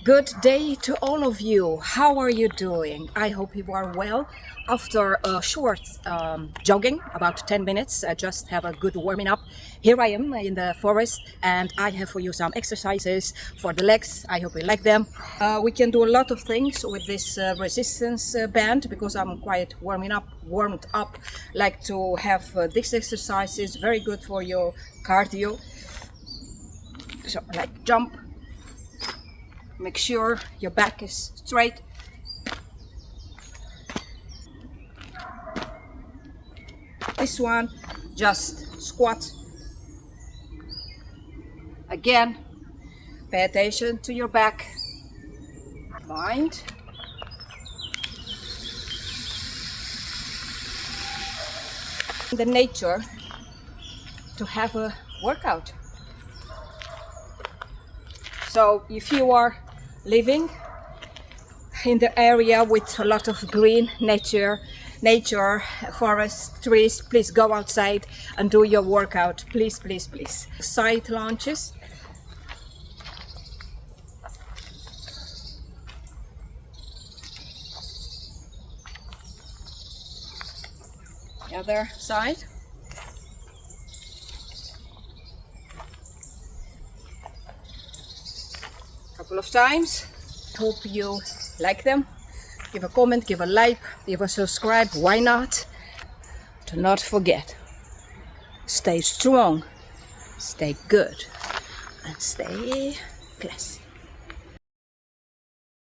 Good day to all of you. How are you doing? I hope you are well. After a short jogging, about 10 minutes, just have a good warming up. Here I am in the forest and I have for you some exercises for the legs. I hope you like them. We can do a lot of things with this resistance band because I'm quite warmed up. Like to have these exercises, very good for your cardio. So like jump. Make sure your back is straight. This one, just squat. Again, pay attention to your back. Mind. The nature to have a workout. So if you are living in the area with a lot of green nature, forest, trees, please go outside and do your workout. Please, please, please. Side lunges. The other side. Couple of times. Hope you like them. Give a comment, give a like, give a subscribe. Why not? Do not forget. Stay strong, stay good, and stay classy.